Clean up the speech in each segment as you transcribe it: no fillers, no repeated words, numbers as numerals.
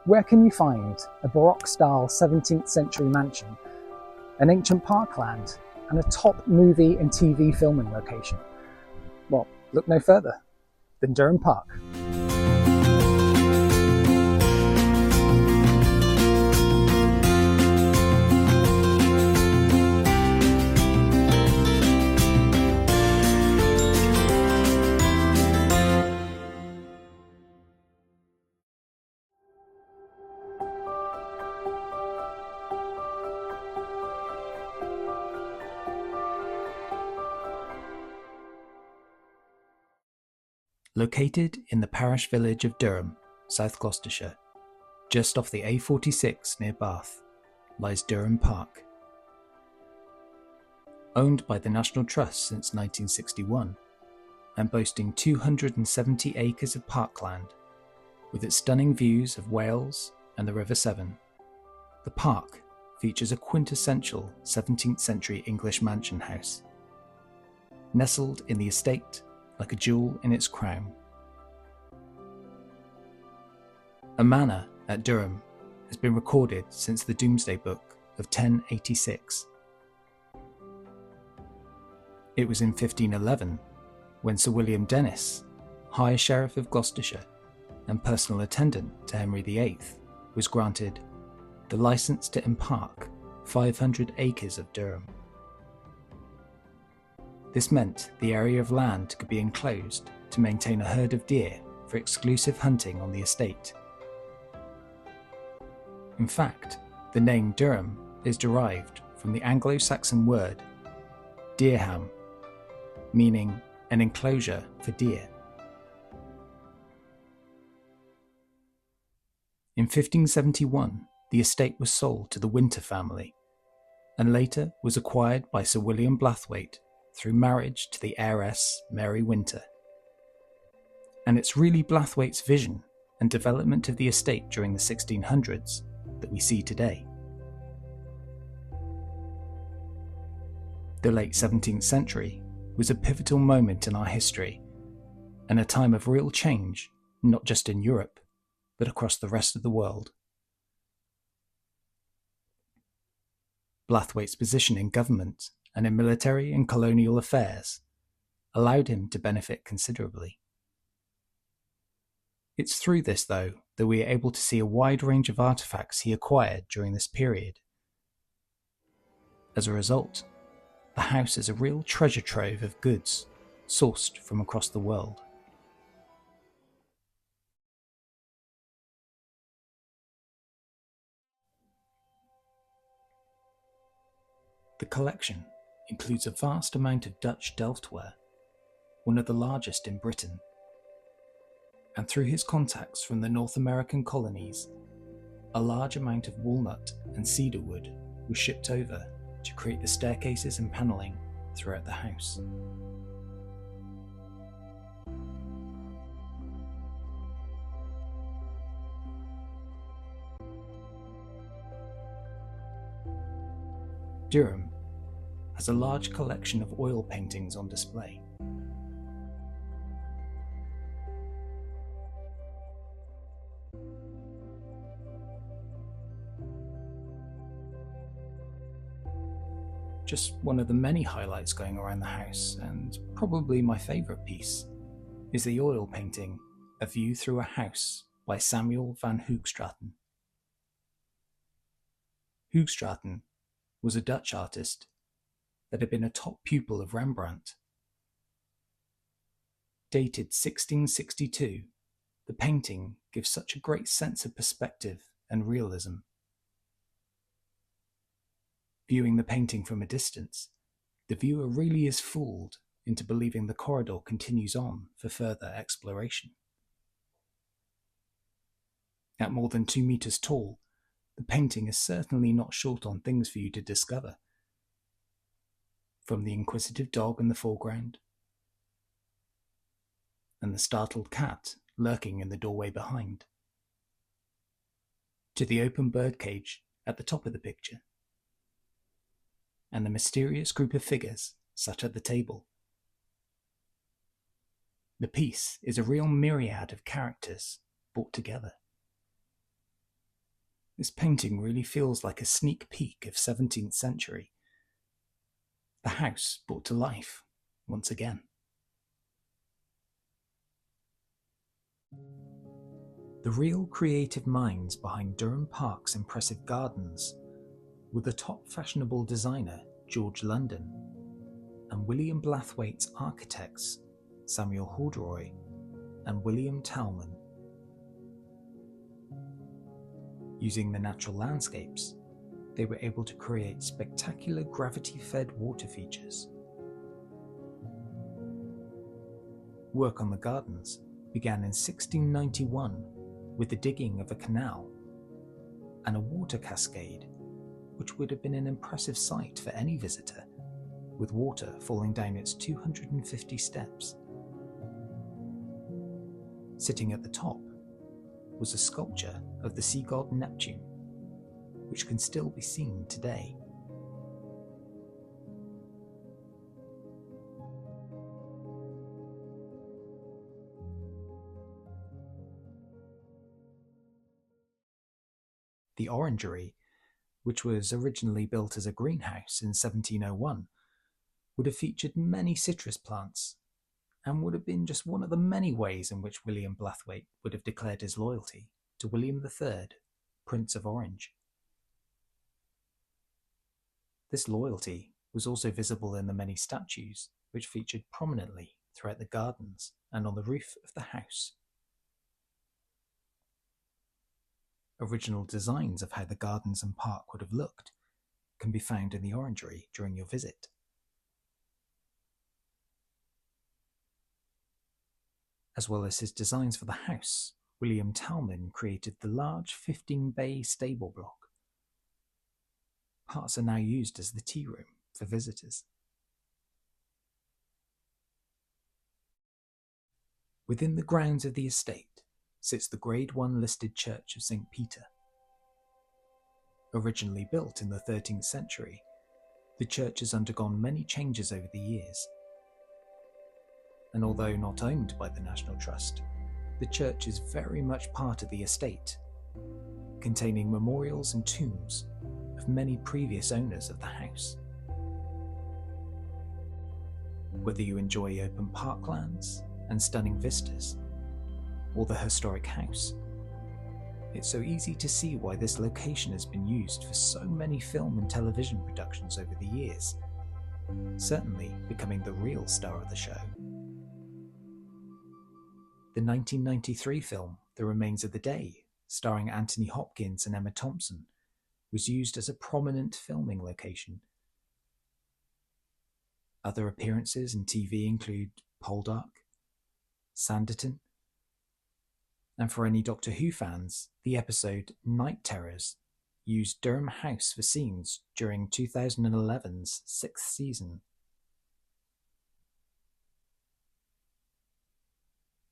Where can you find a Baroque-style 17th century mansion, an ancient parkland, and a top movie and TV filming location? Well, look no further than Dyrham Park. Located in the parish village of Dyrham, South Gloucestershire, just off the A46 near Bath, lies Dyrham Park. Owned by the National Trust since 1961 and boasting 270 acres of parkland, with its stunning views of Wales and the River Severn, the park features a quintessential 17th century English mansion house, nestled in the estate like a jewel in its crown. A manor at Dyrham has been recorded since the Domesday Book of 1086. It was in 1511 when Sir William Dennis, High Sheriff of Gloucestershire and personal attendant to Henry VIII, was granted the licence to empark 500 acres of Dyrham. This meant the area of land could be enclosed to maintain a herd of deer for exclusive hunting on the estate. In fact, the name Dyrham is derived from the Anglo-Saxon word Dyrham, meaning an enclosure for deer. In 1571, the estate was sold to the Winter family, and later was acquired by Sir William Blathwayt through marriage to the heiress Mary Winter. And it's really Blathwayt's vision and development of the estate during the 1600s that we see today. The late 17th century was a pivotal moment in our history, and a time of real change, not just in Europe, but across the rest of the world. Blathwayt's position in government and in military and colonial affairs allowed him to benefit considerably. It's through this, though, that we are able to see a wide range of artifacts he acquired during this period. As a result, the house is a real treasure trove of goods sourced from across the world. The collection includes a vast amount of Dutch delft ware, one of the largest in Britain. And through his contacts from the North American colonies, a large amount of walnut and cedar wood was shipped over to create the staircases and panelling throughout the house. Dyrham has a large collection of oil paintings on display. Just one of the many highlights going around the house, and probably my favourite piece, is the oil painting A View Through a House by Samuel van Hoogstraten. Hoogstraten was a Dutch artist that had been a top pupil of Rembrandt. Dated 1662, the painting gives such a great sense of perspective and realism. Viewing the painting from a distance, the viewer really is fooled into believing the corridor continues on for further exploration. At more than 2 meters tall, the painting is certainly not short on things for you to discover. From the inquisitive dog in the foreground, and the startled cat lurking in the doorway behind, to the open birdcage at the top of the picture, and the mysterious group of figures sat at the table. The piece is a real myriad of characters brought together. This painting really feels like a sneak peek of 17th century. The house brought to life once again. The real creative minds behind Dyrham Park's impressive gardens were the top fashionable designer George London and William Blathwaite's architects Samuel Horderoy and William Talman. Using the natural landscapes, they were able to create spectacular gravity-fed water features. Work on the gardens began in 1691 with the digging of a canal and a water cascade, which would have been an impressive sight for any visitor, with water falling down its 250 steps. Sitting at the top was a sculpture of the sea god Neptune, which can still be seen today. The Orangery, which was originally built as a greenhouse in 1701, would have featured many citrus plants and would have been just one of the many ways in which William Blathwaite would have declared his loyalty to William III, Prince of Orange. This loyalty was also visible in the many statues which featured prominently throughout the gardens and on the roof of the house. Original designs of how the gardens and park would have looked can be found in the Orangery during your visit. As well as his designs for the house, William Talman created the large 15-bay stable block. Parts are now used as the tea room for visitors. Within the grounds of the estate sits the Grade 1 listed Church of St. Peter. Originally built in the 13th century, the church has undergone many changes over the years. And although not owned by the National Trust, the church is very much part of the estate, containing memorials and tombs of many previous owners of the house. Whether you enjoy open parklands and stunning vistas, or the historic house, it's so easy to see why this location has been used for so many film and television productions over the years, certainly becoming the real star of the show. The 1993 film The Remains of the Day, starring Anthony Hopkins and Emma Thompson, was used as a prominent filming location. Other appearances in TV include Poldark, Sanditon, and for any Doctor Who fans, the episode Night Terrors used Durham House for scenes during 2011's 6th season.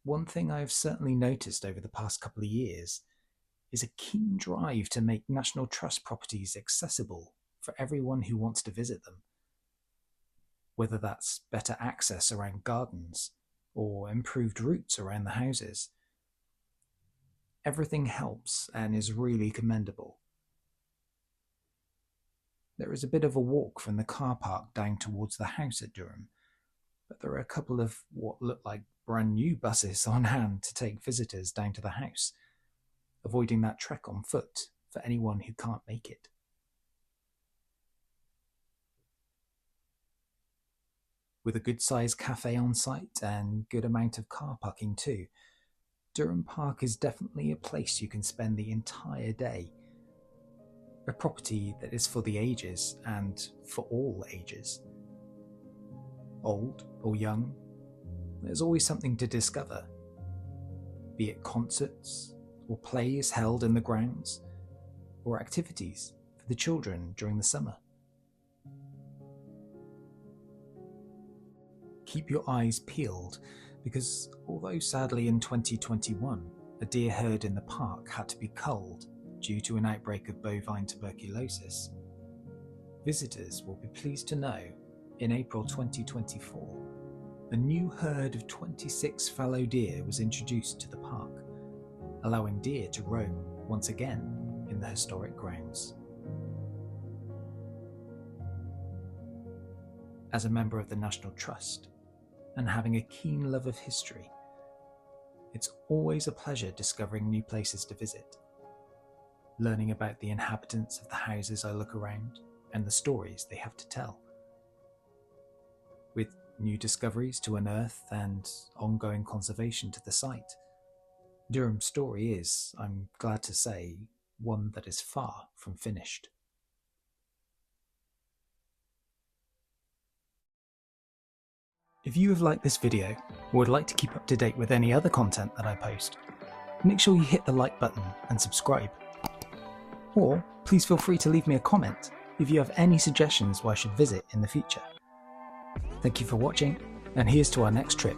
One thing I have certainly noticed over the past couple of years is a keen drive to make National Trust properties accessible for everyone who wants to visit them. Whether that's better access around gardens or improved routes around the houses. Everything helps and is really commendable. There is a bit of a walk from the car park down towards the house at Durham, but there are a couple of what look like brand new buses on hand to take visitors down to the house, avoiding that trek on foot for anyone who can't make it. With a good-sized cafe on site and good amount of car parking too, Dyrham Park is definitely a place you can spend the entire day. A property that is for the ages and for all ages. Old or young, there's always something to discover, be it concerts or plays held in the grounds, or activities for the children during the summer. Keep your eyes peeled, because although sadly in 2021 a deer herd in the park had to be culled due to an outbreak of bovine tuberculosis, visitors will be pleased to know in April 2024 a new herd of 26 fallow deer was introduced to the park, allowing deer to roam once again in the historic grounds. As a member of the National Trust, and having a keen love of history, it's always a pleasure discovering new places to visit, learning about the inhabitants of the houses I look around and the stories they have to tell. With new discoveries to unearth and ongoing conservation to the site, Dyrham's story is, I'm glad to say, one that is far from finished. If you have liked this video or would like to keep up to date with any other content that I post, make sure you hit the like button and subscribe. Or please feel free to leave me a comment if you have any suggestions where I should visit in the future. Thank you for watching, and here's to our next trip.